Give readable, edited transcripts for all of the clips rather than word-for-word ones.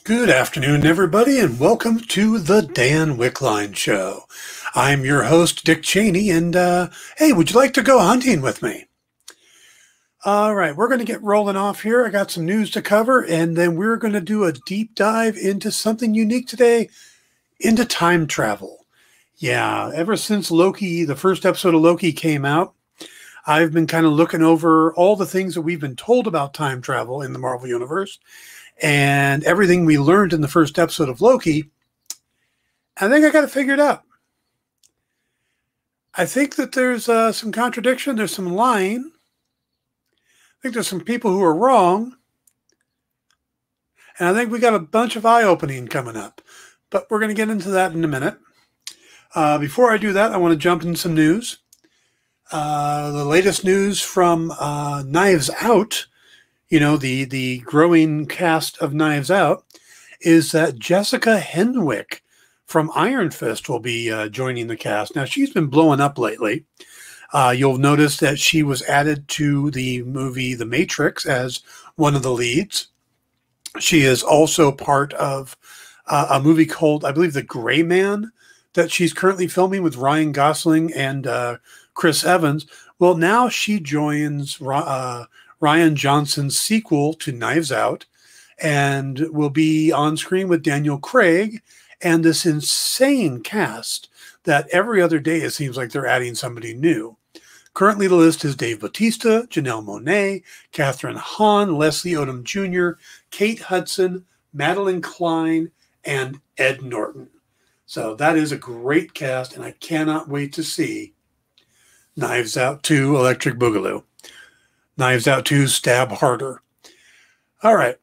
Good afternoon, everybody, and welcome to the Dan Wickline Show. I'm your host, Dick Cheney, and hey, would you like to go hunting with me? All right, we're going to get rolling off here. I got some news to cover, and then we're going to do a deep dive into something unique today, into time travel. Yeah, ever since Loki, the first episode of Loki came out, I've been kind of looking over all the things that we've been told about time travel in the Marvel Universe. And everything we learned in the first episode of Loki, I think I got it figured out. I think that there's some contradiction. There's some lying. I think there's some people who are wrong. And I think we got a bunch of eye-opening coming up. But we're going to get into that in a minute. Before I do that, I want to jump into some news. The latest news from Knives Out, you know, the growing cast of Knives Out, is that Jessica Henwick from Iron Fist will be joining the cast. Now, she's been blowing up lately. You'll notice that she was added to the movie The Matrix as one of the leads. She is also part of a movie called, I believe, The Gray Man, that she's currently filming with Ryan Gosling and Chris Evans. Well, now she joins Ryan Johnson's sequel to Knives Out and will be on screen with Daniel Craig and this insane cast that every other day it seems like they're adding somebody new. Currently, the list is Dave Bautista, Janelle Monáe, Catherine Hahn, Leslie Odom Jr., Kate Hudson, Madeline Klein, and Ed Norton. So that is a great cast, and I cannot wait to see Knives Out 2 Electric Boogaloo. Knives Out 2 Stab Harder. All right.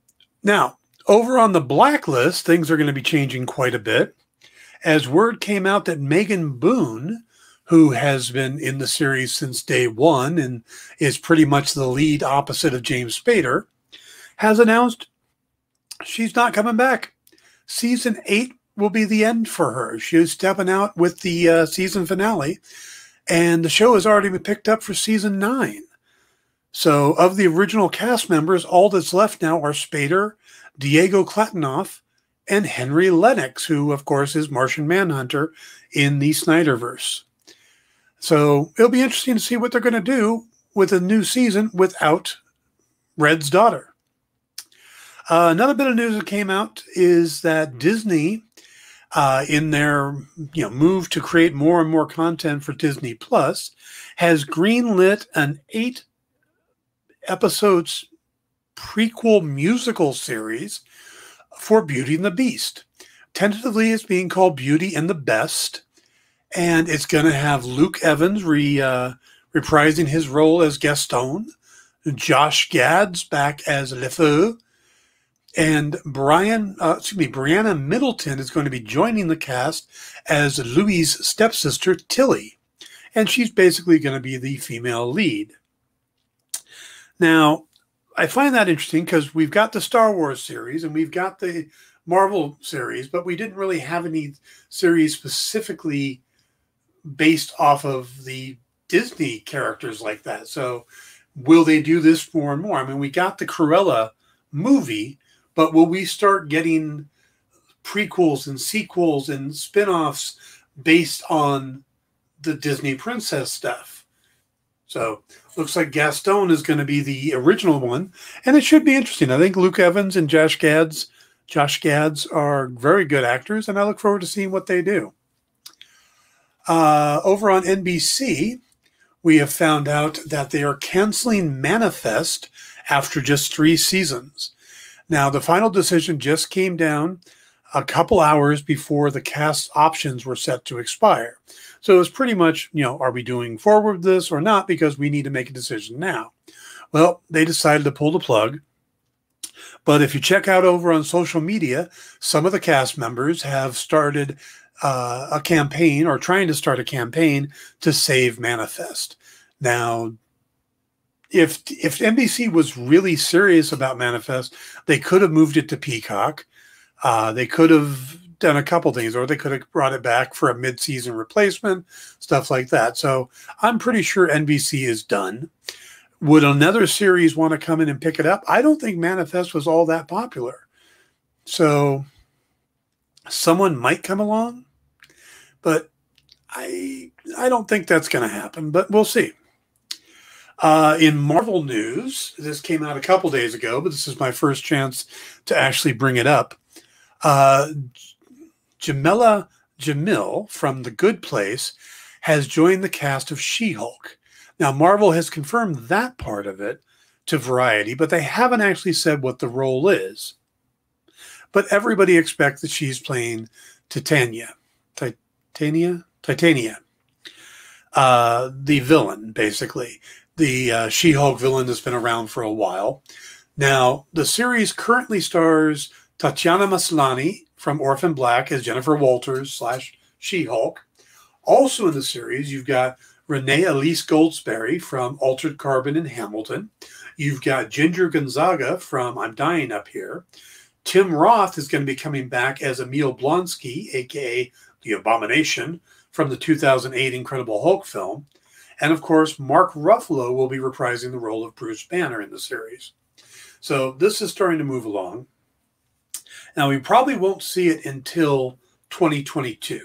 Now, over on the Blacklist, things are going to be changing quite a bit. As word came out that Megan Boone, who has been in the series since day one and is pretty much the lead opposite of James Spader, has announced she's not coming back. Season 8 will be the end for her. She's stepping out with the season finale, and the show has already been picked up for season 9. So of the original cast members, all that's left now are Spader, Diego Klatanoff, and Henry Lennox, who, of course, is Martian Manhunter in the Snyderverse. So it'll be interesting to see what they're going to do with a new season without Red's daughter. Another bit of news that came out is that Disney, in their move to create more and more content for Disney Plus, has greenlit an 8 episodes prequel musical series for Beauty and the Beast. Tentatively, it's being called Beauty and the Best, and it's going to have Luke Evans reprising his role as Gaston, Josh Gad's back as LeFou, and Brianna Middleton is going to be joining the cast as Louie's stepsister, Tilly, and she's basically going to be the female lead. Now, I find that interesting because we've got the Star Wars series and we've got the Marvel series, but we didn't really have any series specifically based off of the Disney characters like that. So will they do this more and more? I mean, we got the Cruella movie, but will we start getting prequels and sequels and spin-offs based on the Disney princess stuff? So looks like Gaston is going to be the original one, and it should be interesting. I think Luke Evans and Josh Gad's are very good actors, and I look forward to seeing what they do. Over on NBC, we have found out that they are canceling Manifest after just 3 seasons. Now, the final decision just came down a couple hours before the cast options were set to expire. So it was pretty much, are we doing forward with this or not? Because we need to make a decision now. Well, they decided to pull the plug. But if you check out over on social media, some of the cast members have started a campaign or trying to start a campaign to save Manifest. Now, if NBC was really serious about Manifest, they could have moved it to Peacock. They could have done a couple things, or they could have brought it back for a mid-season replacement, stuff like that. So I'm pretty sure NBC is done. Would another series want to come in and pick it up? I don't think Manifest was all that popular. So someone might come along, but I don't think that's going to happen, but we'll see. In Marvel news, this came out a couple days ago, but this is my first chance to actually bring it up. Jamila Jamil from The Good Place has joined the cast of She-Hulk. Now, Marvel has confirmed that part of it to Variety, but they haven't actually said what the role is. But everybody expects that she's playing Titania, the villain, basically. The She-Hulk villain that's been around for a while. Now, the series currently stars Tatiana Maslany from Orphan Black as Jennifer Walters / She-Hulk. Also in the series, you've got Renee Elise Goldsberry from Altered Carbon and Hamilton. You've got Ginger Gonzaga from I'm Dying Up Here. Tim Roth is going to be coming back as Emil Blonsky, a.k.a. The Abomination, from the 2008 Incredible Hulk film. And, of course, Mark Ruffalo will be reprising the role of Bruce Banner in the series. So this is starting to move along. Now, we probably won't see it until 2022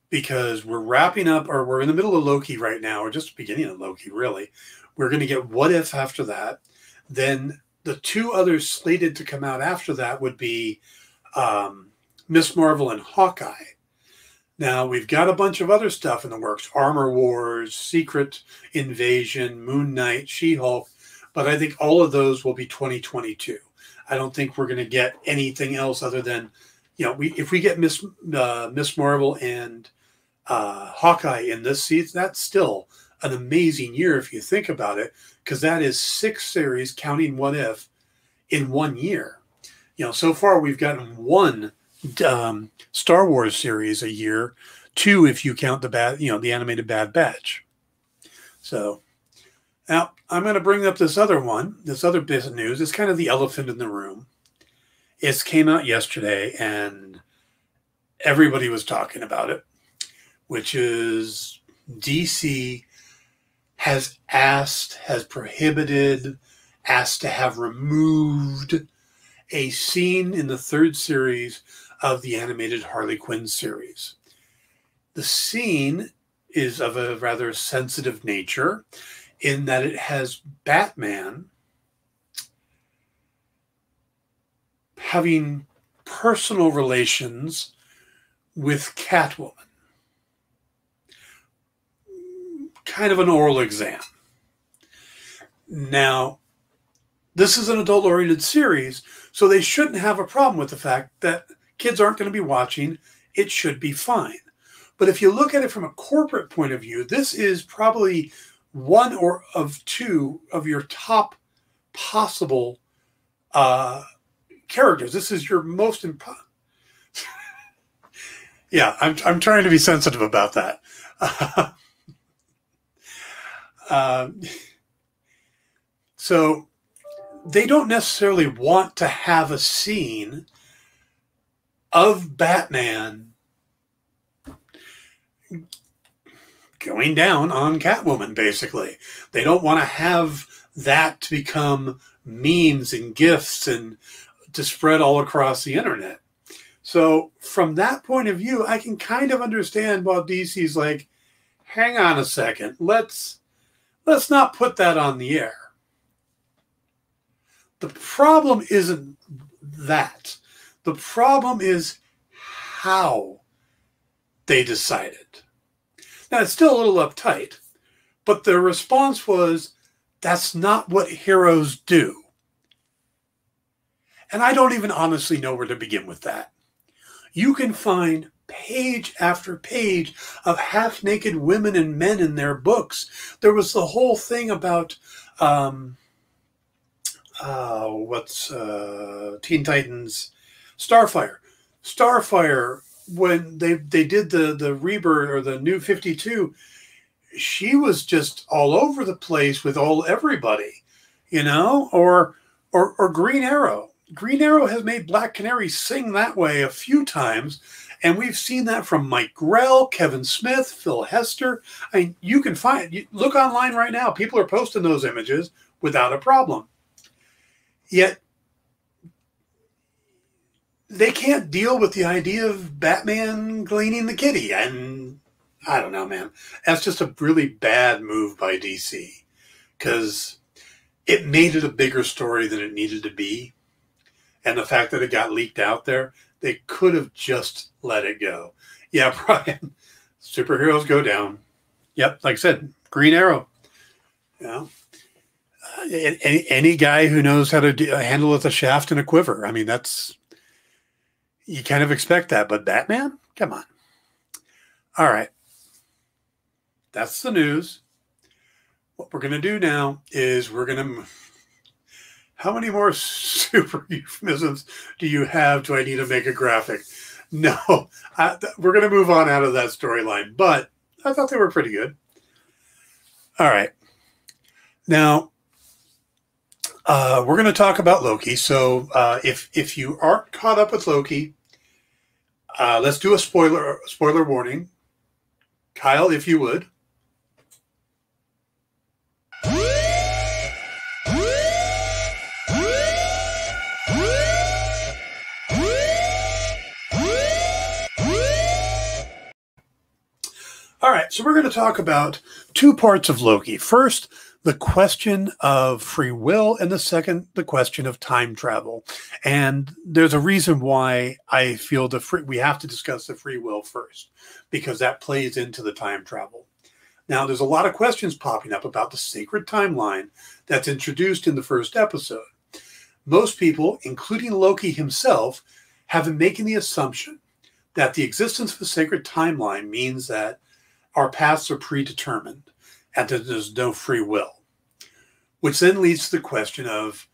because we're wrapping up, or we're in the middle of Loki right now, or just the beginning of Loki, really. We're going to get What If after that. Then the two others slated to come out after that would be Miss Marvel and Hawkeye. Now, we've got a bunch of other stuff in the works. Armor Wars, Secret Invasion, Moon Knight, She-Hulk. But I think all of those will be 2022. I don't think we're going to get anything else other than, if we get Miss Marvel and Hawkeye in this season, that's still an amazing year if you think about it, because that is 6 series, counting What If, in 1 year. So far we've gotten 1 Star Wars series a year, 2 if you count the animated Bad Batch. So now I'm going to bring up this other bit of news. It's kind of the elephant in the room. It came out yesterday and everybody was talking about it, which is DC has prohibited, asked to have removed a scene in the 3rd series of the animated Harley Quinn series. The scene is of a rather sensitive nature in that it has Batman having personal relations with Catwoman. Kind of an oral exam. Now, this is an adult-oriented series, so they shouldn't have a problem with the fact that kids aren't going to be watching. It should be fine. But if you look at it from a corporate point of view, this is probably 1 or of 2 of your top possible characters. This is your most important. Yeah, I'm trying to be sensitive about that. So they don't necessarily want to have a scene of Batman going down on Catwoman, basically. They don't want to have that to become memes and GIFs and to spread all across the internet. So from that point of view, I can kind of understand why DC's like, hang on a second, let's not put that on the air. The problem isn't that. The problem is how they decided. Now, it's still a little uptight, but their response was, that's not what heroes do. And I don't even honestly know where to begin with that. You can find page after page of half-naked women and men in their books. There was the whole thing about Teen Titans, Starfire. Starfire, when they did the rebirth or the New 52, she was just all over the place with everybody, or Green Arrow. Green Arrow has made Black Canary sing that way a few times, and we've seen that from Mike Grell, Kevin Smith, Phil Hester. I mean, you can look online right now. People are posting those images without a problem. Yet, they can't deal with the idea of Batman cleaning the kitty. And I don't know, man. That's just a really bad move by DC because it made it a bigger story than it needed to be. And the fact that it got leaked out there, they could have just let it go. Yeah, Brian, superheroes go down. Yep, like I said, Green Arrow. You know, any guy who knows how to handle with a shaft and a quiver. I mean, that's, you kind of expect that, but Batman? Come on. All right. That's the news. What we're going to do now is we're going to, how many more super euphemisms do you have? Do I need to make a graphic? No, we're going to move on out of that storyline, but I thought they were pretty good. All right. Now, we're going to talk about Loki. So if you aren't caught up with Loki, let's do a spoiler warning. Kyle, if you would. All right, so we're going to talk about two parts of Loki. First, the question of free will, and the second, the question of time travel. And there's a reason why I feel we have to discuss the free will first, because that plays into the time travel. Now, there's a lot of questions popping up about the sacred timeline that's introduced in the first episode. Most people, including Loki himself, have been making the assumption that the existence of a sacred timeline means that our paths are predetermined and that there's no free will, which then leads to the question of,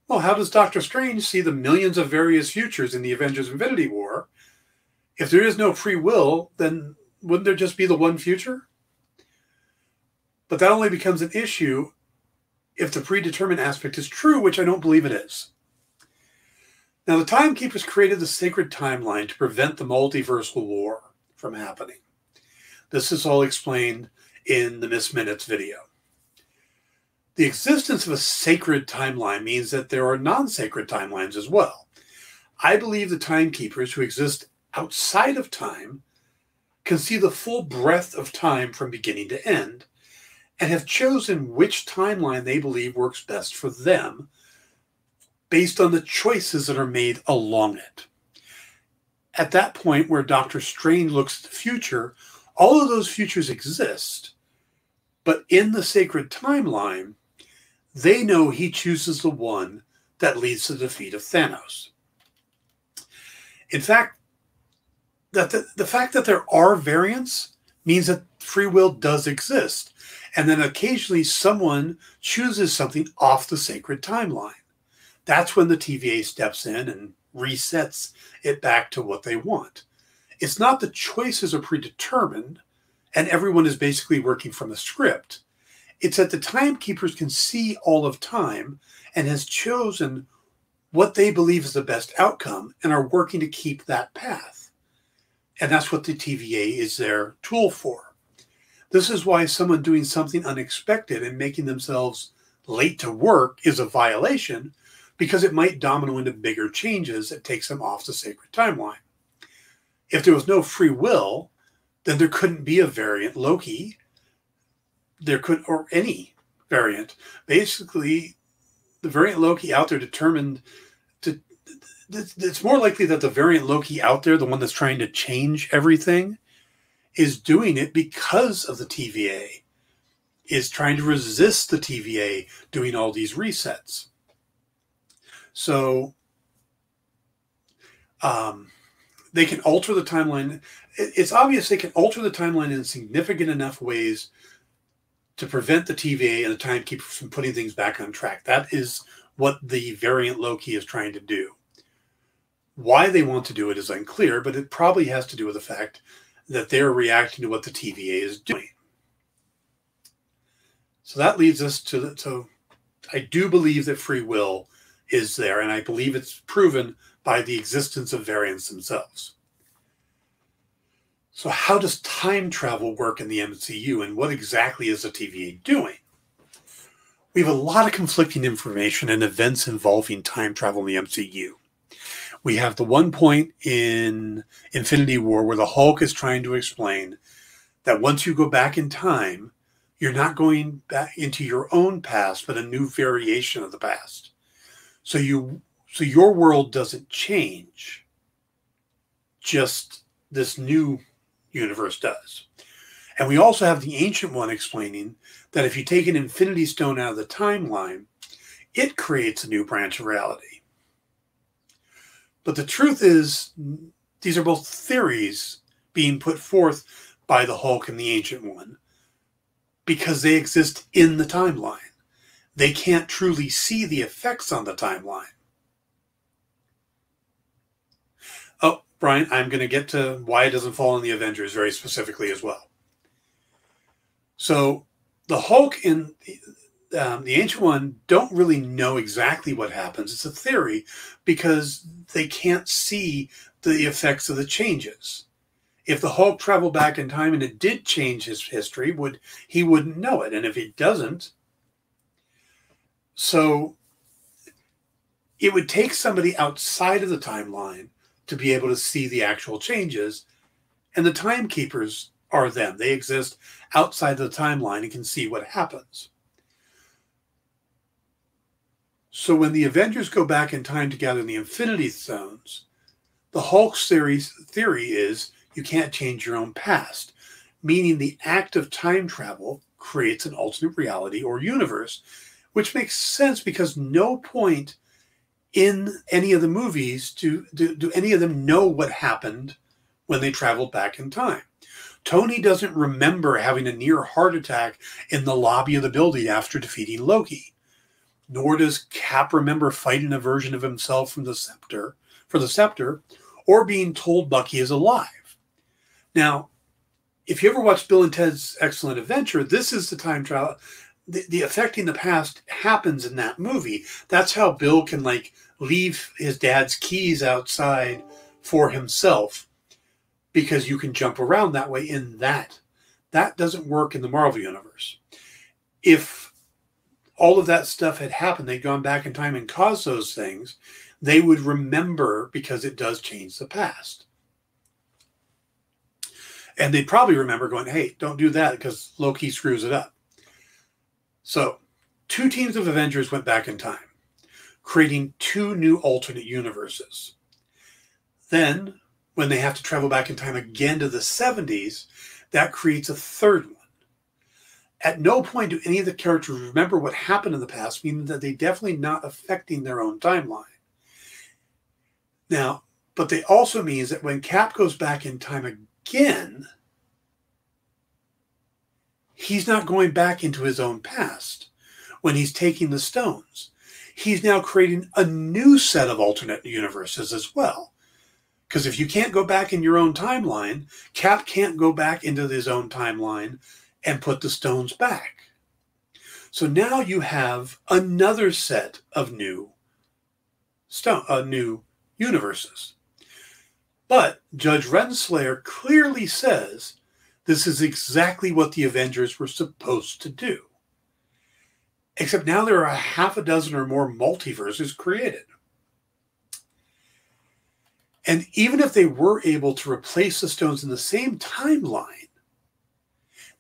well, how does Doctor Strange see the millions of various futures in the Avengers Infinity War? If there is no free will, then wouldn't there just be the one future? But that only becomes an issue if the predetermined aspect is true, which I don't believe it is. Now, the Timekeepers created the sacred timeline to prevent the multiversal war from happening. This is all explained in the Miss Minutes video. The existence of a sacred timeline means that there are non-sacred timelines as well. I believe the Timekeepers who exist outside of time can see the full breadth of time from beginning to end and have chosen which timeline they believe works best for them based on the choices that are made along it. At that point where Doctor Strange looks at the future, all of those futures exist, but in the sacred timeline, they know he chooses the one that leads to the defeat of Thanos. In fact, the fact that there are variants means that free will does exist, and then occasionally someone chooses something off the sacred timeline. That's when the TVA steps in and resets it back to what they want. It's not the choices are predetermined and everyone is basically working from a script. It's that the Timekeepers can see all of time and has chosen what they believe is the best outcome and are working to keep that path. And that's what the TVA is their tool for. This is why someone doing something unexpected and making themselves late to work is a violation, because it might domino into bigger changes that takes them off the sacred timeline. If there was no free will, then there couldn't be a variant Loki. Or any variant. Basically, the variant Loki out there determined to, it's more likely that the variant Loki out there, the one that's trying to change everything, is doing it because of the TVA, is trying to resist the TVA doing all these resets. So, they can alter the timeline. It's obvious they can alter the timeline in significant enough ways to prevent the TVA and the Timekeepers from putting things back on track. That is what the variant Loki is trying to do. Why they want to do it is unclear, but it probably has to do with the fact that they're reacting to what the TVA is doing. So that leads us to I do believe that free will is there, and I believe it's proven by the existence of variants themselves. So how does time travel work in the MCU, and what exactly is the TVA doing? We have a lot of conflicting information and events involving time travel in the MCU. We have the one point in Infinity War where the Hulk is trying to explain that once you go back in time, you're not going back into your own past, but a new variation of the past. So your world doesn't change. Just this new universe does. And we also have the Ancient One explaining that if you take an Infinity Stone out of the timeline, it creates a new branch of reality. But the truth is, these are both theories being put forth by the Hulk and the Ancient One because they exist in the timeline. They can't truly see the effects on the timeline. Oh, Brian, I'm going to get to why it doesn't fall on the Avengers very specifically as well. So the Hulk and the Ancient One don't really know exactly what happens. It's a theory because they can't see the effects of the changes. If the Hulk traveled back in time and it did change his history, he wouldn't know it. And if he doesn't, so it would take somebody outside of the timeline to be able to see the actual changes. And the timekeepers are them. They exist outside the timeline and can see what happens. So when the Avengers go back in time to gather the Infinity Stones, the Hulk's theory is you can't change your own past, meaning the act of time travel creates an alternate reality or universe, which makes sense because no point in any of the movies do any of them know what happened when they traveled back in time. Tony doesn't remember having a near heart attack in the lobby of the building after defeating Loki. Nor does Cap remember fighting a version of himself for the scepter, or being told Bucky is alive. Now, if you ever watched Bill and Ted's Excellent Adventure, this is the time travel. The affecting the past happens in that movie. That's how Bill can leave his dad's keys outside for himself, because you can jump around that way in that. That doesn't work in the Marvel Universe. If all of that stuff had happened, they'd gone back in time and caused those things, they would remember because it does change the past. And they'd probably remember going, hey, don't do that because Loki screws it up. So 2 teams of Avengers went back in time, creating 2 new alternate universes. Then, when they have to travel back in time again to the 70s, that creates a 3rd one. At no point do any of the characters remember what happened in the past, meaning that they're definitely not affecting their own timeline. Now, but they also means that when Cap goes back in time again, he's not going back into his own past when he's taking the stones. He's now creating a new set of alternate universes as well. Because if you can't go back in your own timeline, Cap can't go back into his own timeline and put the stones back. So now you have another set of new universes. But Judge Renslayer clearly says this is exactly what the Avengers were supposed to do. Except now there are 6 or more multiverses created. And even if they were able to replace the stones in the same timeline,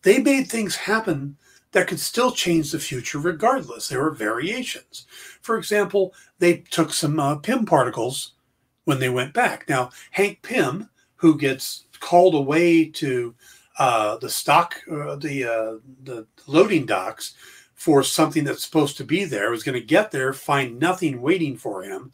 they made things happen that could still change the future regardless. There were variations. For example, they took some Pym particles when they went back. Now, Hank Pym, who gets called away to the loading docks for something that's supposed to be there, was going to get there, find nothing waiting for him,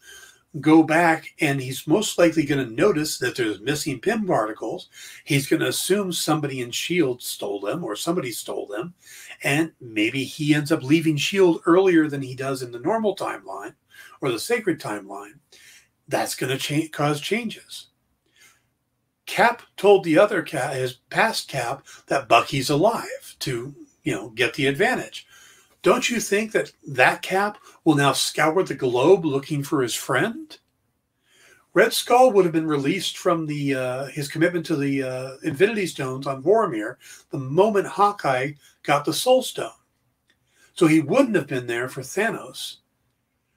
go back, and he's most likely going to notice that there's missing Pym particles. He's going to assume somebody in S.H.I.E.L.D. stole them, or somebody stole them, and maybe he ends up leaving S.H.I.E.L.D. earlier than he does in the normal timeline, or the sacred timeline. That's going to cause changes. Cap told the other Cap, his past Cap, that Bucky's alive to, get the advantage. Don't you think that Cap will now scour the globe looking for his friend? Red Skull would have been released from his commitment to the Infinity Stones on Vormir the moment Hawkeye got the Soul Stone. So he wouldn't have been there for Thanos.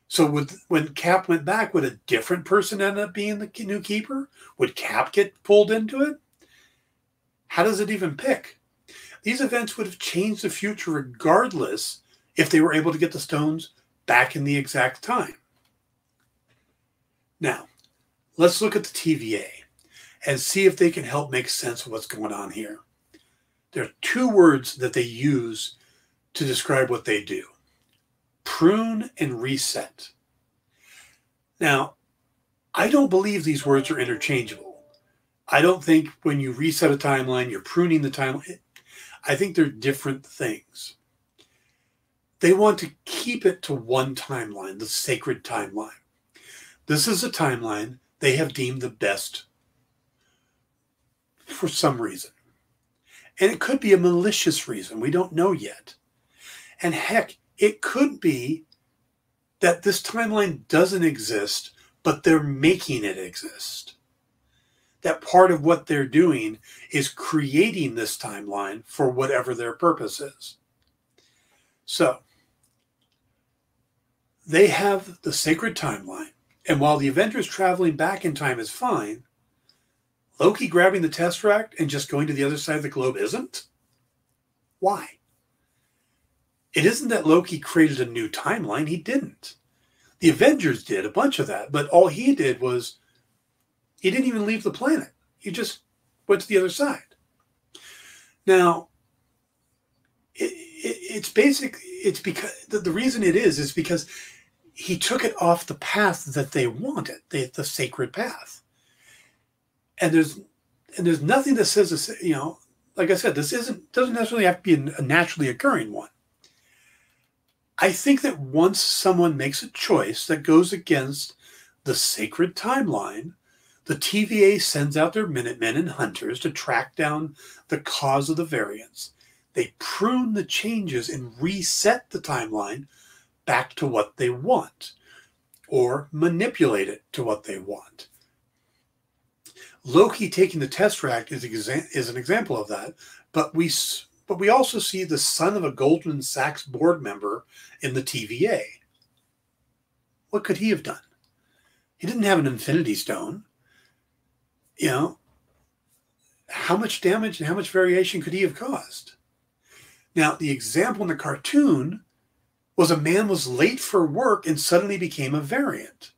So when Cap went back, would a different person end up being the new keeper? Would Cap get pulled into it? How does it even pick? These events would have changed the future regardless if they were able to get the stones back in the exact time. Now, let's look at the TVA and see if they can help make sense of what's going on here. There are two words that they use to describe what they do: prune and reset. Now, I don't believe these words are interchangeable. I don't think when you reset a timeline, you're pruning the timeline. I think they're different things. They want to keep it to one timeline, the sacred timeline. This is a timeline they have deemed the best for some reason. And it could be a malicious reason. We don't know yet. And heck, it could be that this timeline doesn't exist, but they're making it exist. That part of what they're doing is creating this timeline for whatever their purpose is. So, they have the sacred timeline. And while the Avengers traveling back in time is fine, Loki grabbing the Tesseract and just going to the other side of the globe isn't? Why? It isn't that Loki created a new timeline. He didn't. The Avengers did a bunch of that, but all he did was he didn't even leave the planet. He just went to the other side. Now, it's because the reason it is because he took it off the path that they wanted, the sacred path. And there's nothing that says this, like I said, this doesn't necessarily have to be a naturally occurring one. I think that once someone makes a choice that goes against the sacred timeline, the TVA sends out their Minutemen and Hunters to track down the cause of the variance. They prune the changes and reset the timeline back to what they want, or manipulate it to what they want. Loki taking the Tesseract is an example of that, but we also see the son of a Goldman Sachs board member in the TVA. What could he have done? He didn't have an Infinity Stone. How much damage and how much variation could he have caused? Now, the example in the cartoon was a man was late for work and suddenly became a variant.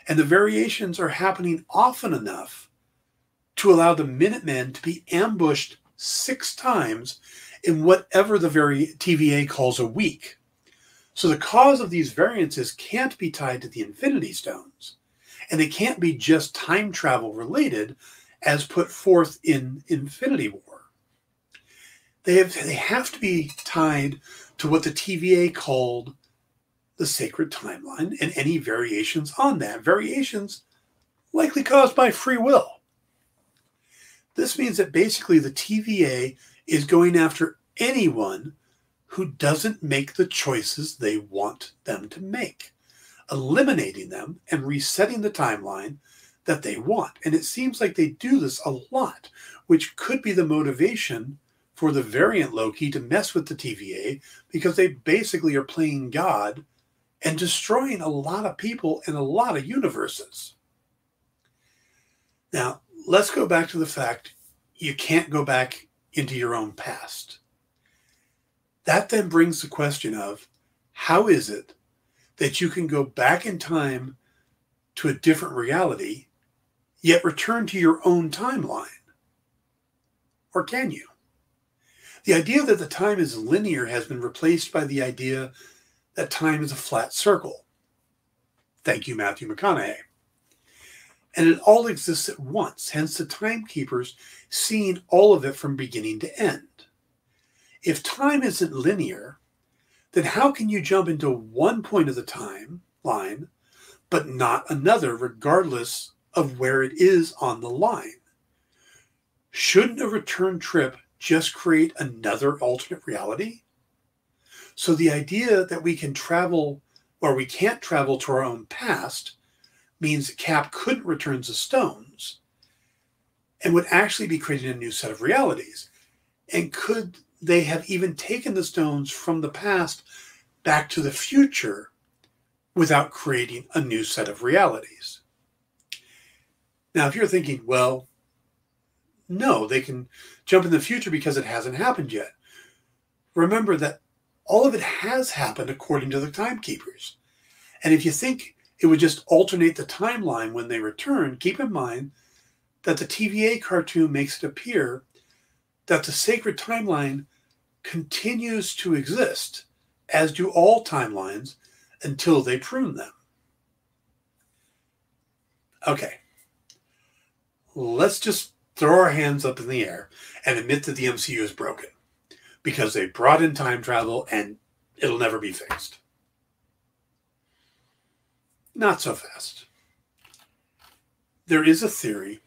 And the variations are happening often enough to allow the Minutemen to be ambushed 6 times in whatever the TVA calls a week. So the cause of these variances can't be tied to the Infinity Stones, and they can't be just time travel related as put forth in Infinity War. They have to be tied to what the TVA called the sacred timeline and any variations on that. Variations likely caused by free will. This means that basically the TVA is going after anyone who doesn't make the choices they want them to make, eliminating them and resetting the timeline that they want. And it seems like they do this a lot, which could be the motivation for the variant Loki to mess with the TVA, because they basically are playing God and destroying a lot of people in a lot of universes. Now, let's go back to the fact you can't go back into your own past. That then brings the question of, how is it that you can go back in time to a different reality, yet return to your own timeline? Or can you? The idea that the time is linear has been replaced by the idea that time is a flat circle. Thank you, Matthew McConaughey. And it all exists at once, hence the timekeepers seeing all of it from beginning to end. If time isn't linear, then how can you jump into one point of the timeline, but not another, regardless of where it is on the line? Shouldn't a return trip just create another alternate reality? So the idea that we can travel, or we can't travel to our own past, means that Cap couldn't return the stones and would actually be creating a new set of realities. And could they have even taken the stones from the past back to the future without creating a new set of realities. Now, if you're thinking, well, no, they can jump in the future because it hasn't happened yet. Remember that all of it has happened according to the timekeepers. And if you think it would just alternate the timeline when they return, keep in mind that the TVA cartoon makes it appear that the sacred timeline continues to exist, as do all timelines, until they prune them. Okay, let's just throw our hands up in the air and admit that the MCU is broken because they brought in time travel and it'll never be fixed. Not so fast. There is a theory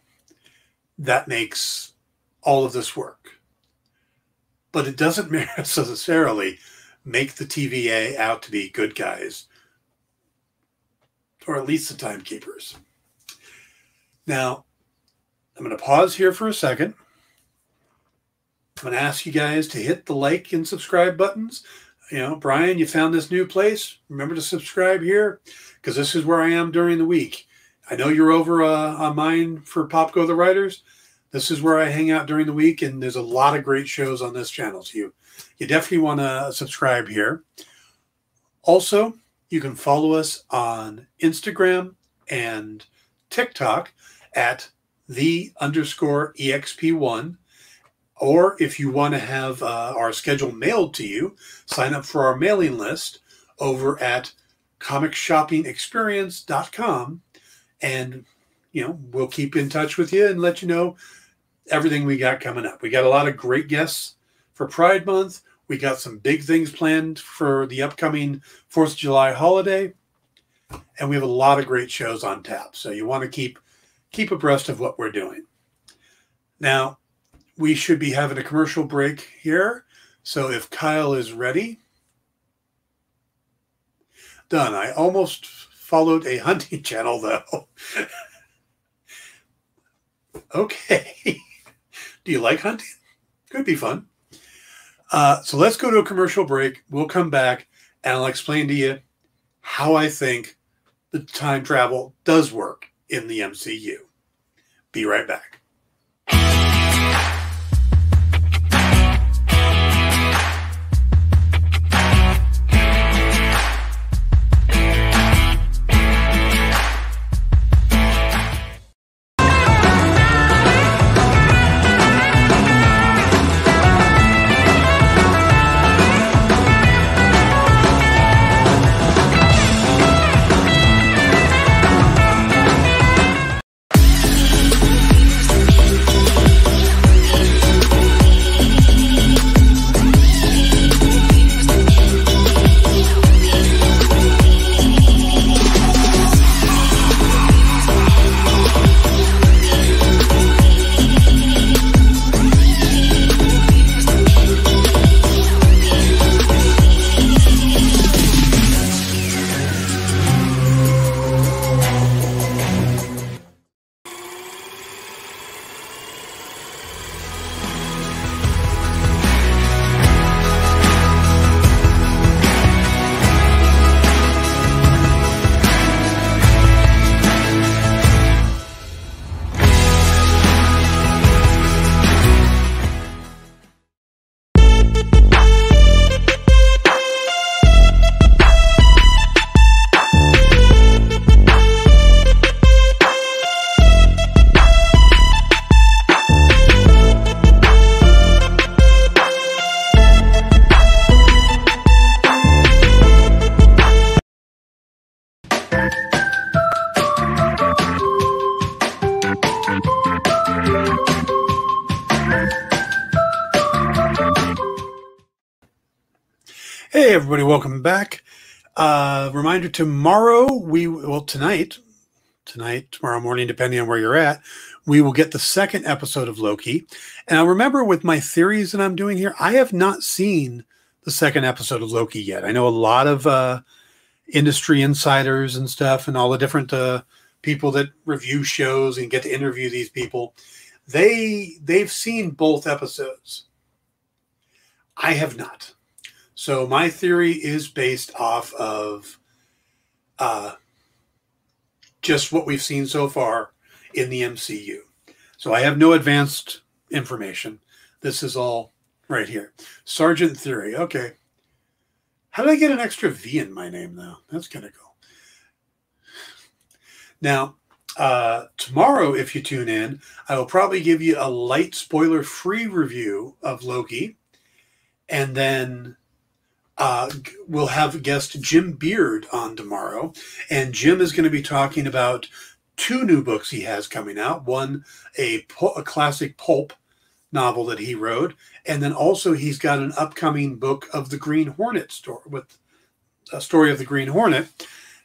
that makes all of this work, but it doesn't necessarily make the TVA out to be good guys, or at least the timekeepers. Now, I'm going to pause here for a second. I'm going to ask you guys to hit the like and subscribe buttons. You know, Brian, you found this new place. Remember to subscribe here because this is where I am during the week. I know you're over on mine for Popco the Writers. This is where I hang out during the week, and there's a lot of great shows on this channel. So you definitely want to subscribe here. Also, you can follow us on Instagram and TikTok at _EXP1. Or if you want to have our schedule mailed to you, sign up for our mailing list over at comicshoppingexperience.com. And, you know, we'll keep in touch with you and let you know everything we got coming up. We got a lot of great guests for Pride Month. We got some big things planned for the upcoming 4th of July holiday. And we have a lot of great shows on tap. So you want to keep abreast of what we're doing. Now, we should be having a commercial break here. So if Kyle is ready. Done. I almost followed a hunting channel, though. Okay. Do you like hunting? Could be fun. So let's go to a commercial break. We'll come back and I'll explain to you how I think the time travel does work in the MCU. Be right back. Hey everybody, welcome back. Reminder, tomorrow tonight, tomorrow morning, depending on where you're at, we will get the second episode of Loki. And I remember with my theories that I'm doing here, I have not seen the second episode of Loki yet. I know a lot of industry insiders and stuff and all the different people that review shows and get to interview these people. They've seen both episodes. I have not. So my theory is based off of just what we've seen so far in the MCU. So I have no advanced information. This is all right here. Sergeant Theory. Okay. How did I get an extra V in my name, though? That's kind of cool. Now, tomorrow, if you tune in, I will probably give you a light spoiler-free review of Loki. And then we'll have guest Jim Beard on tomorrow. And Jim is going to be talking about 2 new books he has coming out. One, a classic pulp novel that he wrote. And then also he's got an upcoming book of the Green Hornet story, with a story of the Green Hornet.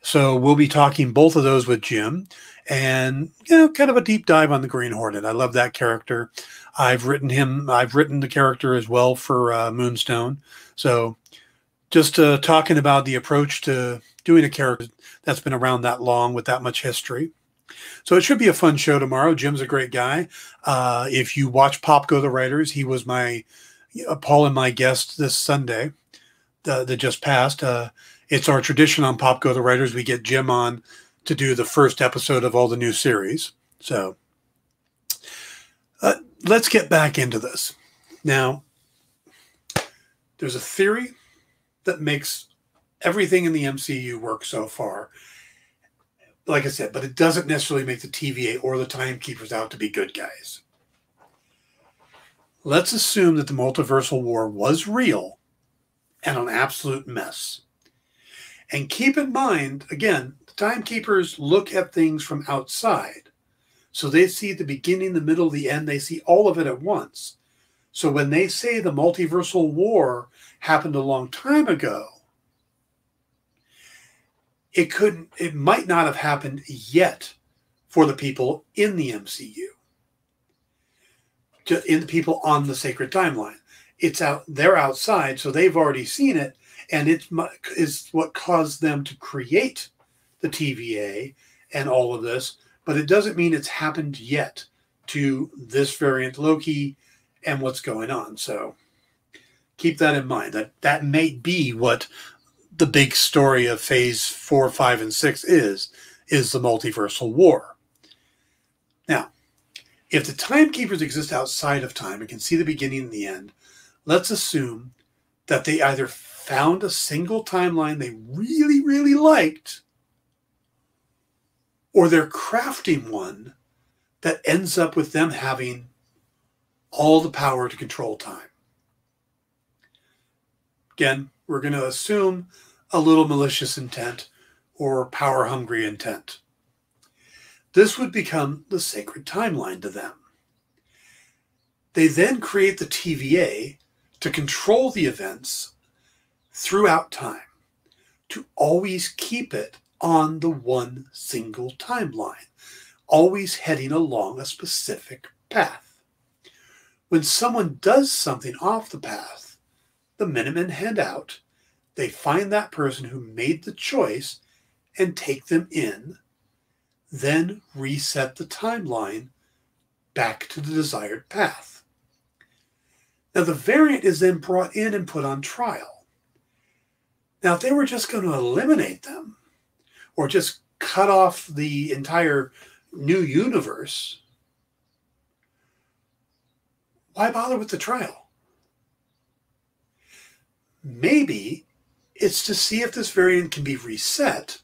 So we'll be talking both of those with Jim, and kind of a deep dive on the Green Hornet. I love that character. I've written the character as well for Moonstone. So just talking about the approach to doing a character that's been around that long with that much history. So it should be a fun show tomorrow. Jim's a great guy. If you watch Pop Go the Writers, he was my Paul and my guest this Sunday that just passed. It's our tradition on Pop Go the Writers. We get Jim on to do the first episode of all the new series. So let's get back into this. Now, there's a theory that makes everything in the MCU work so far. Like I said, but it doesn't necessarily make the TVA or the Timekeepers out to be good guys. Let's assume that the multiversal war was real and an absolute mess. And keep in mind, again, the Timekeepers look at things from outside. So they see the beginning, the middle, the end. They see all of it at once. So when they say the multiversal war happened a long time ago, it might not have happened yet for the people in the MCU, in the people on the sacred timeline. They're outside, so they've already seen it, and it is what caused them to create the TVA and all of this. But it doesn't mean it's happened yet to this variant Loki and what's going on. So keep that in mind. That may be what the big story of phase 4, 5, and 6 is the multiversal war. Now, if the Timekeepers exist outside of time and can see the beginning and the end, let's assume that they either found a single timeline they really, really liked, or they're crafting one that ends up with them having all the power to control time. Again, we're going to assume a little malicious intent or power-hungry intent. This would become the sacred timeline to them. They then create the TVA to control the events throughout time, to always keep it on the one single timeline, always heading along a specific path. When someone does something off the path, the Minutemen head out. They find that person who made the choice and take them in, then reset the timeline back to the desired path. Now, the variant is then brought in and put on trial. Now, if they were just going to eliminate them or just cut off the entire new universe, why bother with the trial? Maybe it's to see if this variant can be reset.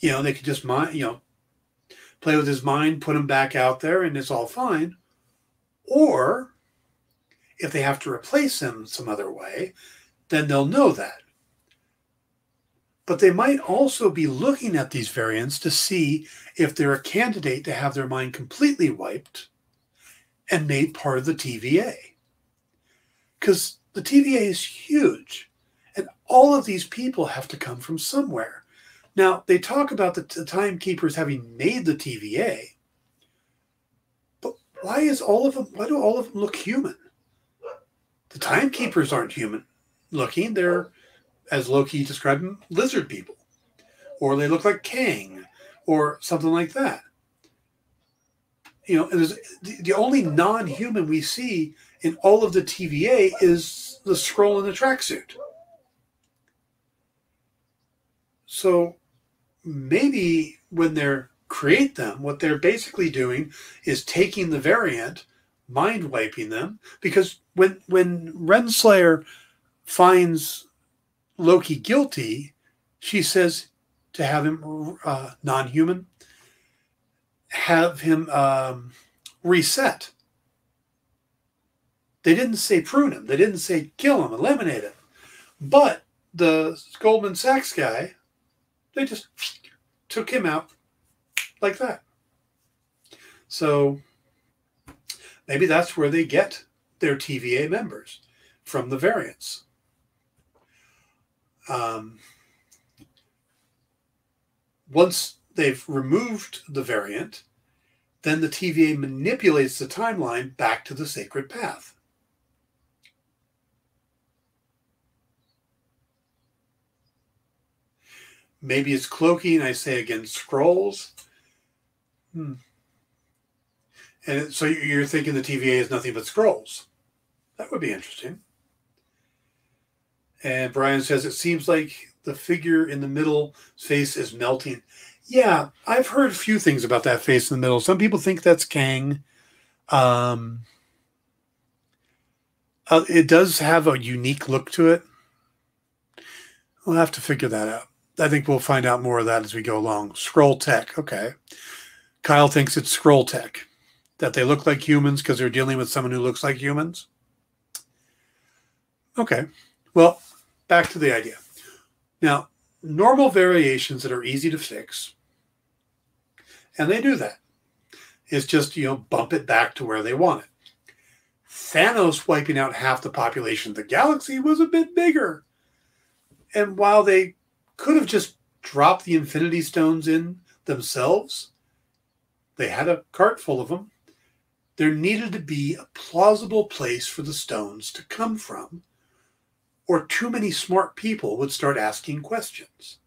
They could just play with his mind, put him back out there, and it's all fine. Or if they have to replace him some other way, then they'll know that. But they might also be looking at these variants to see if they're a candidate to have their mind completely wiped and made part of the TVA. Because the TVA is huge, and all of these people have to come from somewhere. Now, they talk about the Timekeepers having made the TVA, but why do all of them look human? The Timekeepers aren't human looking. They're, as Loki described them, lizard people. Or they look like Kang, or something like that. And the only non-human we see in all of the TVA is the Skrull in the tracksuit. So maybe when they're create them, what they're basically doing is taking the variant, mind wiping them, because when Renslayer finds Loki guilty, she says to have him non-human, have him reset. They didn't say prune him. They didn't say kill him, eliminate him. But the Goldman Sachs guy, they just took him out like that. So maybe that's where they get their TVA members, from the variants. Once they've removed the variant, then the TVA manipulates the timeline back to the sacred path. Maybe it's cloaking, I say again, scrolls. And so you're thinking the TVA is nothing but scrolls. That would be interesting. And Brian says, it seems like the figure in the middle face is melting. Yeah, I've heard a few things about that face in the middle. Some people think that's Kang. It does have a unique look to it. We'll have to figure that out. I think we'll find out more of that as we go along. Scroll tech, okay. Kyle thinks it's scroll tech, that they look like humans because they're dealing with someone who looks like humans. Okay, well, back to the idea. Now, normal variations that are easy to fix, and they do that, is just, bump it back to where they want it. Thanos wiping out half the population of the galaxy was a bit bigger. And while they could have just dropped the Infinity Stones in themselves, they had a cart full of them, there needed to be a plausible place for the stones to come from, or too many smart people would start asking questions.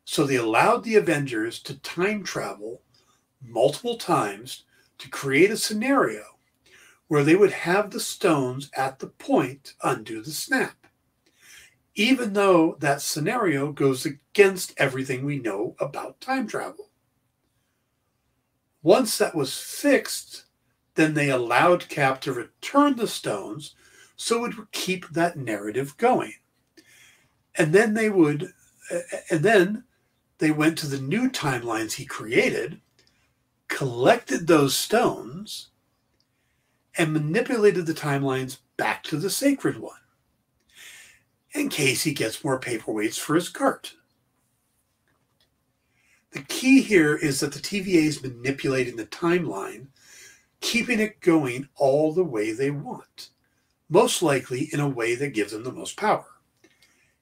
So they allowed the Avengers to time travel multiple times to create a scenario where they would have the stones at the point to undo the snap, even though that scenario goes against everything we know about time travel. Once that was fixed, then they allowed Cap to return the stones so it would keep that narrative going. And then they went to the new timelines he created, collected those stones, and manipulated the timelines back to the sacred one, in case he gets more paperweights for his cart. The key here is that the TVA is manipulating the timeline, keeping it going all the way they want, most likely in a way that gives them the most power.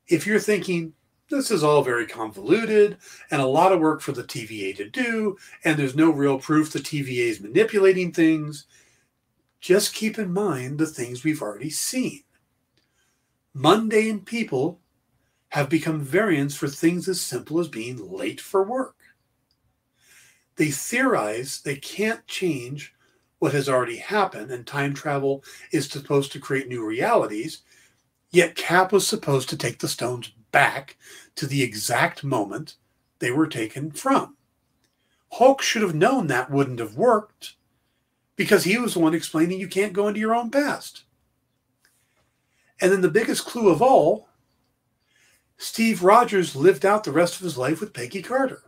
If you're thinking, this is all very convoluted and a lot of work for the TVA to do, and there's no real proof the TVA is manipulating things, just keep in mind the things we've already seen. Mundane people have become variants for things as simple as being late for work. They theorize they can't change what has already happened, and time travel is supposed to create new realities, yet Cap was supposed to take the stones back to the exact moment they were taken from. Hulk should have known that wouldn't have worked, because he was the one explaining you can't go into your own past. And then the biggest clue of all, Steve Rogers lived out the rest of his life with Peggy Carter.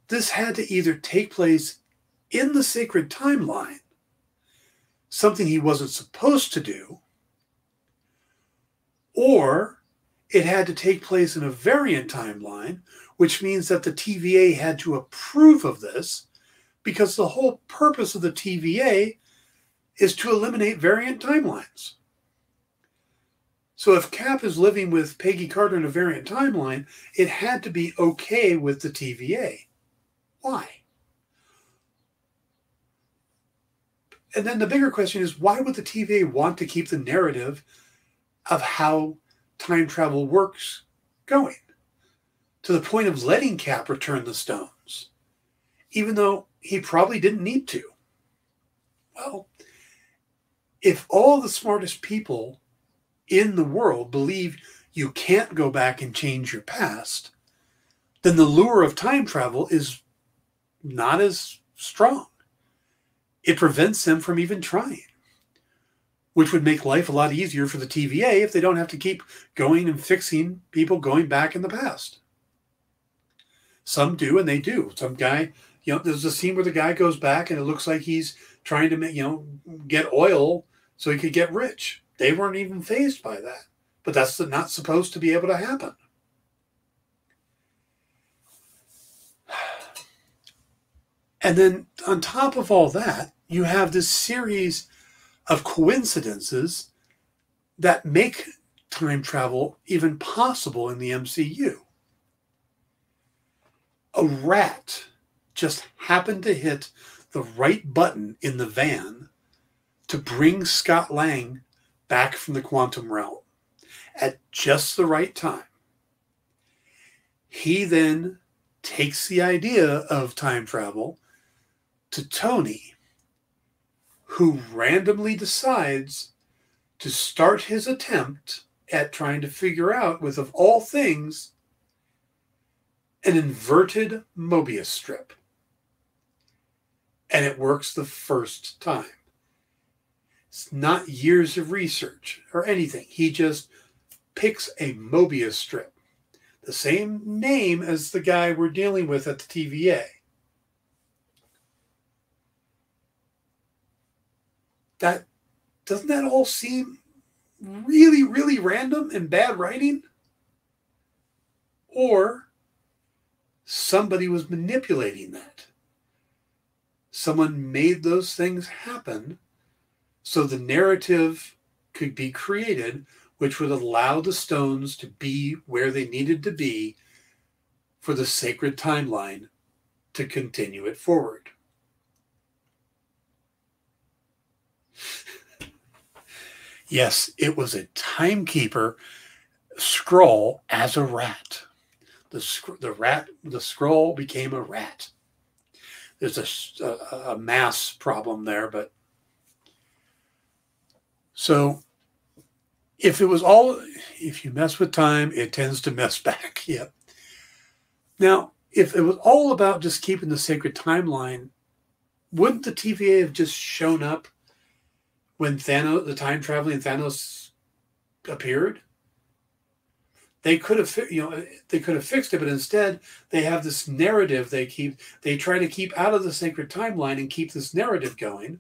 This had to either take place in the sacred timeline, something he wasn't supposed to do, or it had to take place in a variant timeline, which means that the TVA had to approve of this, because the whole purpose of the TVA is to eliminate variant timelines. So if Cap is living with Peggy Carter in a variant timeline, it had to be okay with the TVA. Why? And then the bigger question is, why would the TVA want to keep the narrative of how time travel works going, to the point of letting Cap return the stones, even though he probably didn't need to? Well, if all the smartest people in the world believe you can't go back and change your past, then the lure of time travel is not as strong. It prevents them from even trying, which would make life a lot easier for the TVA if they don't have to keep going and fixing people going back in the past. Some do, and they do. Some guy, there's a scene where the guy goes back and it looks like he's trying to get oil so he could get rich. They weren't even fazed by that. But that's not supposed to be able to happen. And then on top of all that, you have this series of coincidences that make time travel even possible in the MCU. A rat just happened to hit the right button in the van to bring Scott Lang back from the quantum realm at just the right time. He then takes the idea of time travel to Tony, who randomly decides to start his attempt at trying to figure out, with, of all things, an inverted Mobius strip. And it works the first time. It's not years of research or anything. He just picks a Mobius strip, the same name as the guy we're dealing with at the TVA. Doesn't that all seem really, really random and bad writing? Or somebody was manipulating that. Someone made those things happen so the narrative could be created, which would allow the stones to be where they needed to be for the sacred timeline to continue it forward. Yes, it was a timekeeper scroll as a rat. The scroll became a rat. There's a mass problem there, but so if you mess with time, it tends to mess back. Yep. Now, if it was all about just keeping the sacred timeline, wouldn't the TVA have just shown up when the time traveling Thanos appeared? They could have, fixed it, but instead they have this narrative they try to keep out of the sacred timeline and keep this narrative going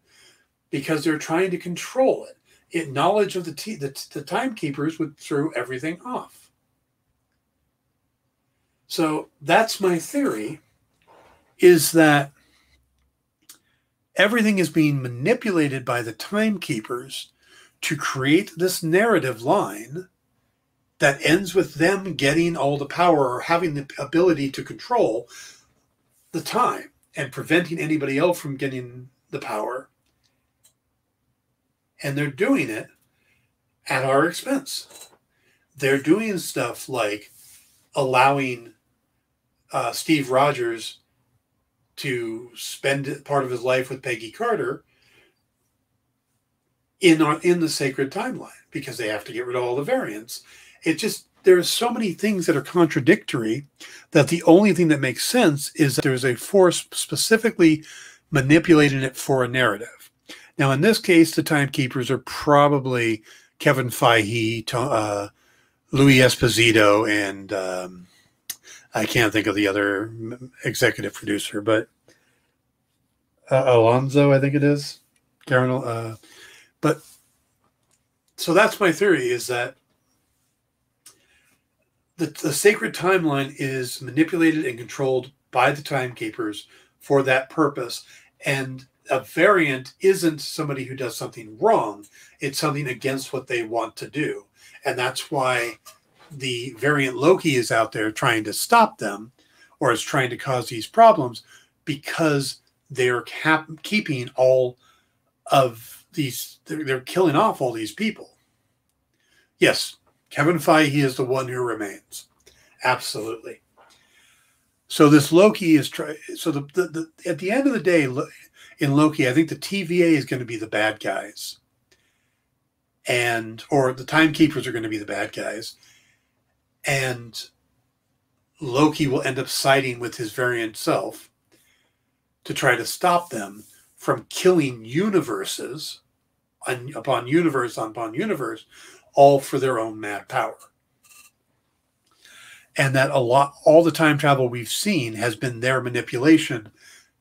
because they're trying to control it. Knowledge of the timekeepers would throw everything off. So that's my theory, is that everything is being manipulated by the timekeepers to create this narrative line that ends with them getting all the power or having the ability to control the time and preventing anybody else from getting the power. And they're doing it at our expense. They're doing stuff like allowing Steve Rogers to spend part of his life with Peggy Carter in the sacred timeline because they have to get rid of all the variants. There's so many things that are contradictory that the only thing that makes sense is that there's a force specifically manipulating it for a narrative. Now, in this case, the timekeepers are probably Kevin Feige, Louis Esposito, and I can't think of the other executive producer, but Alonso, I think it is. Karen, but so that's my theory, is that the sacred timeline is manipulated and controlled by the timekeepers for that purpose. And a variant isn't somebody who does something wrong. It's something against what they want to do. And that's why the variant Loki is out there trying to stop them, or is trying to cause these problems, because they're keeping all of these, they're killing off all these people. Yes, Kevin Feige is the one who remains. Absolutely. So this Loki is at the end of the day, in Loki, I think the TVA is going to be the bad guys, or the timekeepers are going to be the bad guys, And Loki will end up siding with his variant self to try to stop them from killing universes upon universe upon universe, all for their own mad power. And that all the time travel we've seen has been their manipulation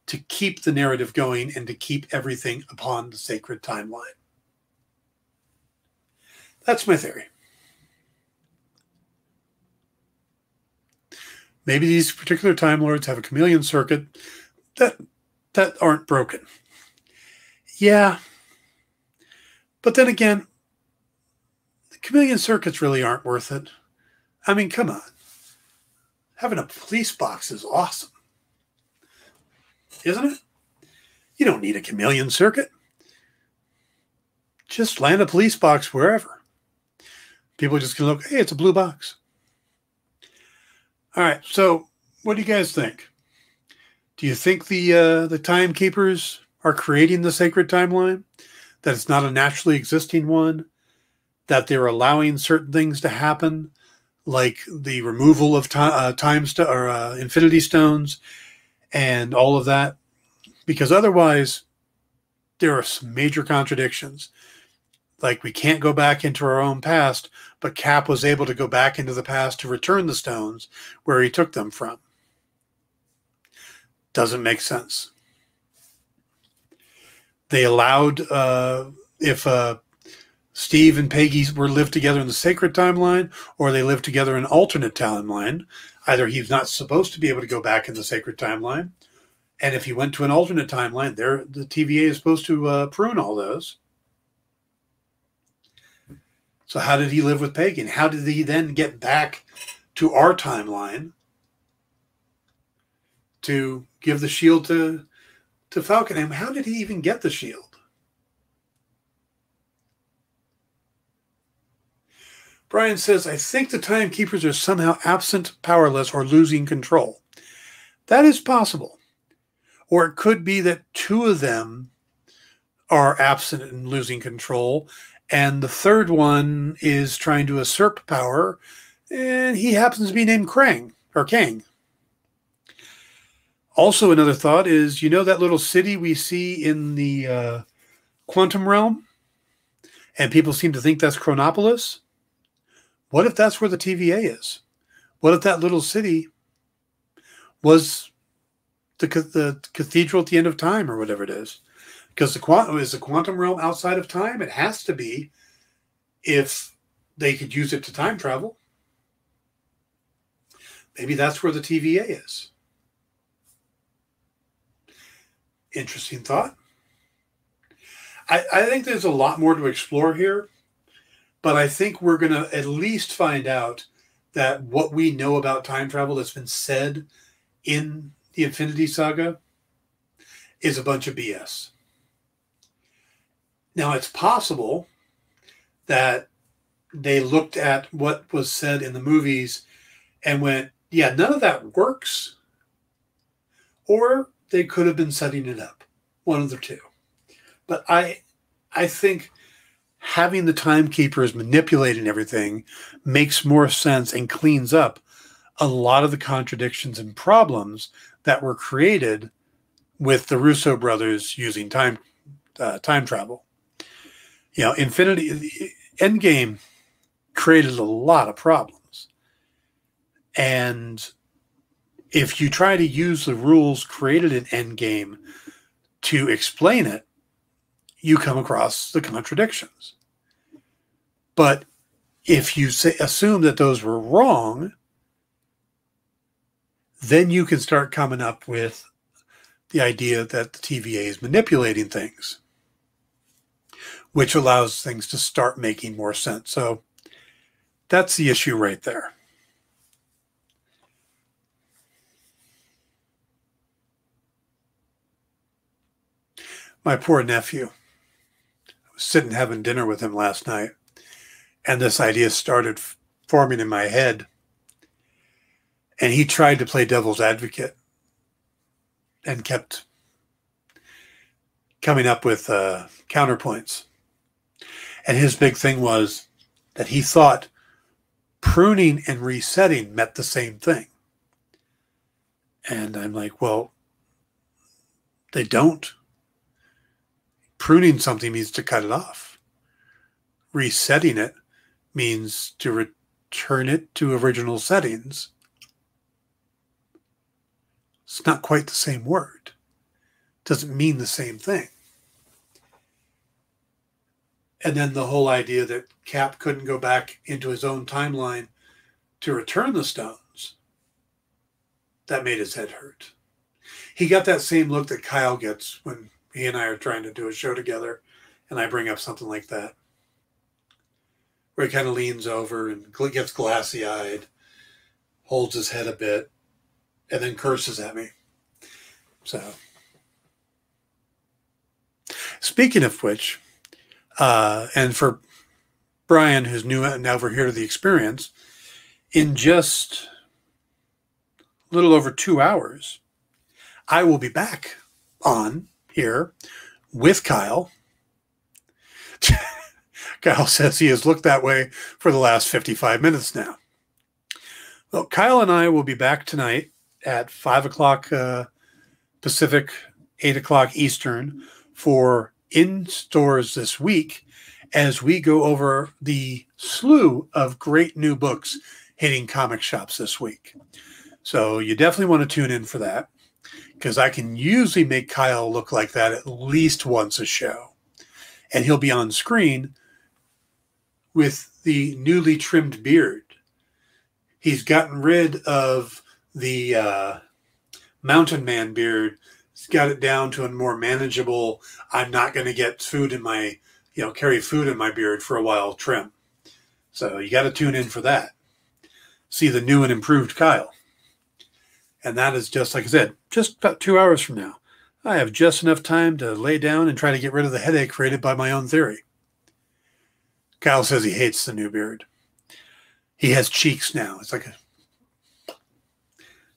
to keep the narrative going and to keep everything upon the sacred timeline. That's my theory. Maybe these particular Time Lords have a chameleon circuit that aren't broken. Yeah. But then again, the chameleon circuits really aren't worth it. I mean, come on. Having a police box is awesome. Isn't it? You don't need a chameleon circuit. Just land a police box wherever. People are just going to look, hey, it's a blue box. All right, so what do you guys think? Do you think the timekeepers are creating the sacred timeline? That it's not a naturally existing one? That they're allowing certain things to happen, like the removal of infinity stones and all of that? Because otherwise, there are some major contradictions. Like, we can't go back into our own past, but Cap was able to go back into the past to return the stones where he took them from. Doesn't make sense. They allowed, if Steve and Peggy lived together in the sacred timeline, or they lived together in an alternate timeline, either he's not supposed to be able to go back in the sacred timeline, and if he went to an alternate timeline, the TVA is supposed to prune all those. So how did he live with Peggy? And how did he then get back to our timeline to give the shield to Falcon? And how did he even get the shield? Brian says, I think the timekeepers are somehow absent, powerless, or losing control. That is possible. Or it could be that two of them are absent and losing control, and the third one is trying to usurp power, and he happens to be named Krang, or Kang. Also, another thought is, you know that little city we see in the quantum realm? And people seem to think that's Chronopolis? What if that's where the TVA is? What if that little city was the cathedral at the end of time, or whatever it is? Because is the quantum realm outside of time? It has to be, if they could use it to time travel. Maybe that's where the TVA is. Interesting thought. I think there's a lot more to explore here, but I think we're going to at least find out that what we know about time travel that's been said in the Infinity Saga is a bunch of BS. Now, it's possible that they looked at what was said in the movies and went, yeah, none of that works. Or they could have been setting it up. One of the two. But I think having the timekeepers manipulating everything makes more sense and cleans up a lot of the contradictions and problems that were created with the Russo brothers using time travel. You know, Endgame created a lot of problems. And if you try to use the rules created in Endgame to explain it, you come across the contradictions. But if you assume that those were wrong, then you can start coming up with the idea that the TVA is manipulating things, which allows things to start making more sense. So that's the issue right there. My poor nephew. I was sitting having dinner with him last night, and this idea started forming in my head. And he tried to play devil's advocate and kept coming up with counterpoints. And his big thing was that he thought pruning and resetting meant the same thing. And I'm like, well, they don't. Pruning something means to cut it off. Resetting it means to return it to original settings. It's not quite the same word. Doesn't mean the same thing. And then the whole idea that Cap couldn't go back into his own timeline to return the stones, that made his head hurt. He got that same look that Kyle gets when he and I are trying to do a show together and I bring up something like that, where he kind of leans over and gets glassy-eyed, holds his head a bit, and then curses at me. So, speaking of which, and for Brian, who's new and over here to the experience, in just a little over 2 hours, I will be back on here with Kyle. Kyle says he has looked that way for the last 55 minutes now. Well, Kyle and I will be back tonight at 5 o'clock Pacific, 8 o'clock Eastern for In Stores This Week as we go over the slew of great new books hitting comic shops this week. So you definitely want to tune in for that, because I can usually make Kyle look like that at least once a show. And he'll be on screen with the newly trimmed beard. He's gotten rid of the mountain man beard. He's got it down to a more manageable, I'm not going to get food in my, carry food in my beard for a while trim. So you got to tune in for that. See the new and improved Kyle. And that is just, like I said, just about 2 hours from now. I have just enough time to lay down and try to get rid of the headache created by my own theory. Kyle says he hates the new beard. He has cheeks now. It's like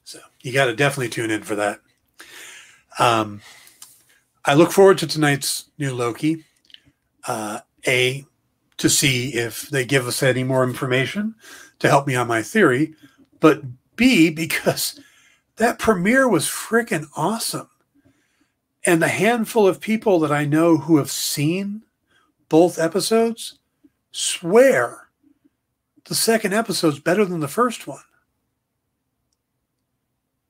so you got to definitely tune in for that. I look forward to tonight's new Loki. To see if they give us any more information to help me on my theory, but B, because that premiere was freaking awesome. And the handful of people that I know who have seen both episodes swear the second episode's better than the first one.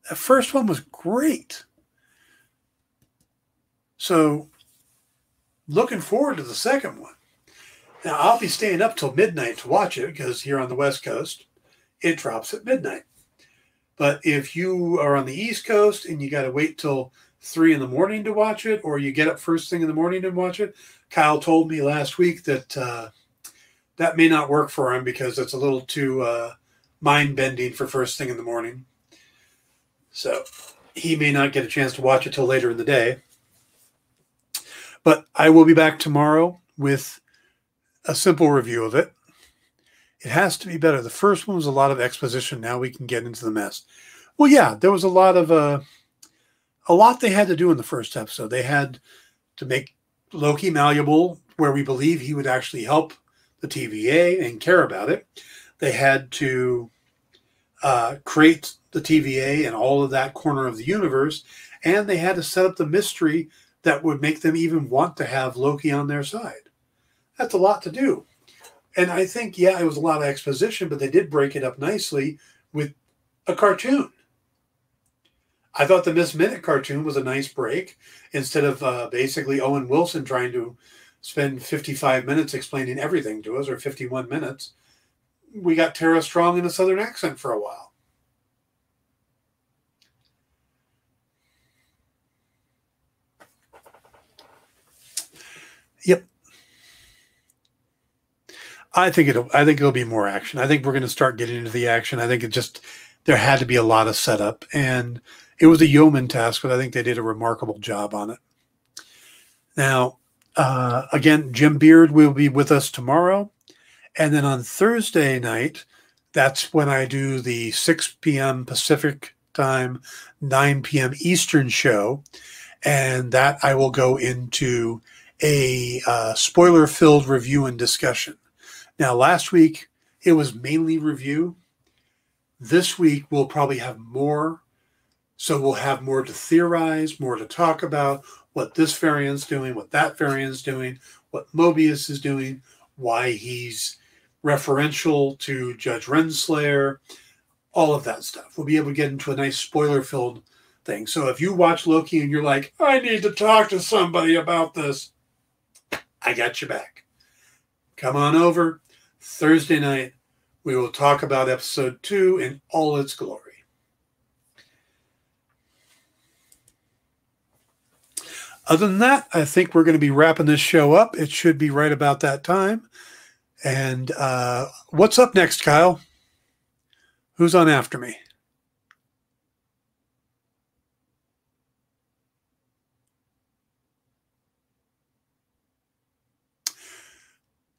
That first one was great. So, looking forward to the second one. Now, I'll be staying up till midnight to watch it, because here on the West Coast, it drops at midnight. But if you are on the East Coast and you got to wait till 3 in the morning to watch it, or you get up first thing in the morning to watch it, Kyle told me last week that that may not work for him because it's a little too mind-bending for first thing in the morning. So he may not get a chance to watch it till later in the day. But I will be back tomorrow with a simple review of it. It has to be better. The first one was a lot of exposition. Now we can get into the mess. Well, yeah, there was a lot they had to do in the first episode. They had to make Loki malleable, where we believe he would actually help the TVA and care about it. They had to create the TVA and all of that corner of the universe, and they had to set up the mystery that would make them even want to have Loki on their side. That's a lot to do. And I think, yeah, it was a lot of exposition, but they did break it up nicely with a cartoon. I thought the Miss Minute cartoon was a nice break. Instead of basically Owen Wilson trying to spend 55 minutes explaining everything to us, or 51 minutes, we got Tara Strong in a Southern accent for a while. Yep. I think it'll be more action. I think we're going to start getting into the action. I think there had to be a lot of setup, and it was a yeoman task, but I think they did a remarkable job on it. Now, again, Jim Beard will be with us tomorrow. And then on Thursday night, that's when I do the 6 p.m. Pacific time, 9 p.m. Eastern show. And that I will go into a spoiler-filled review and discussion. Now, last week, it was mainly review. This week, we'll probably have more. So we'll have more to theorize, more to talk about, what this variant's doing, what that variant's doing, what Mobius is doing, why he's referential to Judge Renslayer, all of that stuff. We'll be able to get into a nice spoiler-filled thing. So if you watch Loki and you're like, I need to talk to somebody about this, I got your back. Come on over. Thursday night, we will talk about episode 2 in all its glory. Other than that, I think we're going to be wrapping this show up. It should be right about that time. And what's up next, Kyle? Who's on after me?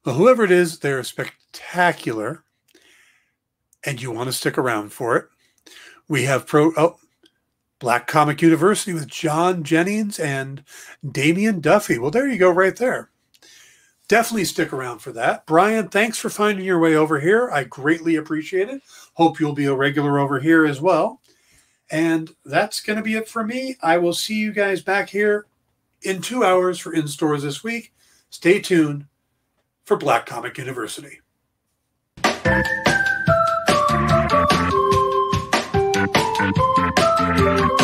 Well, whoever it is, they're spectacular. And you want to stick around for it. We have Black Comic University with John Jennings and Damian Duffy. Well, there you go right there. Definitely stick around for that. Brian, thanks for finding your way over here. I greatly appreciate it. Hope you'll be a regular over here as well. And that's going to be it for me. I will see you guys back here in 2 hours for In Stores this week. Stay tuned for Black Comic University. Thank you.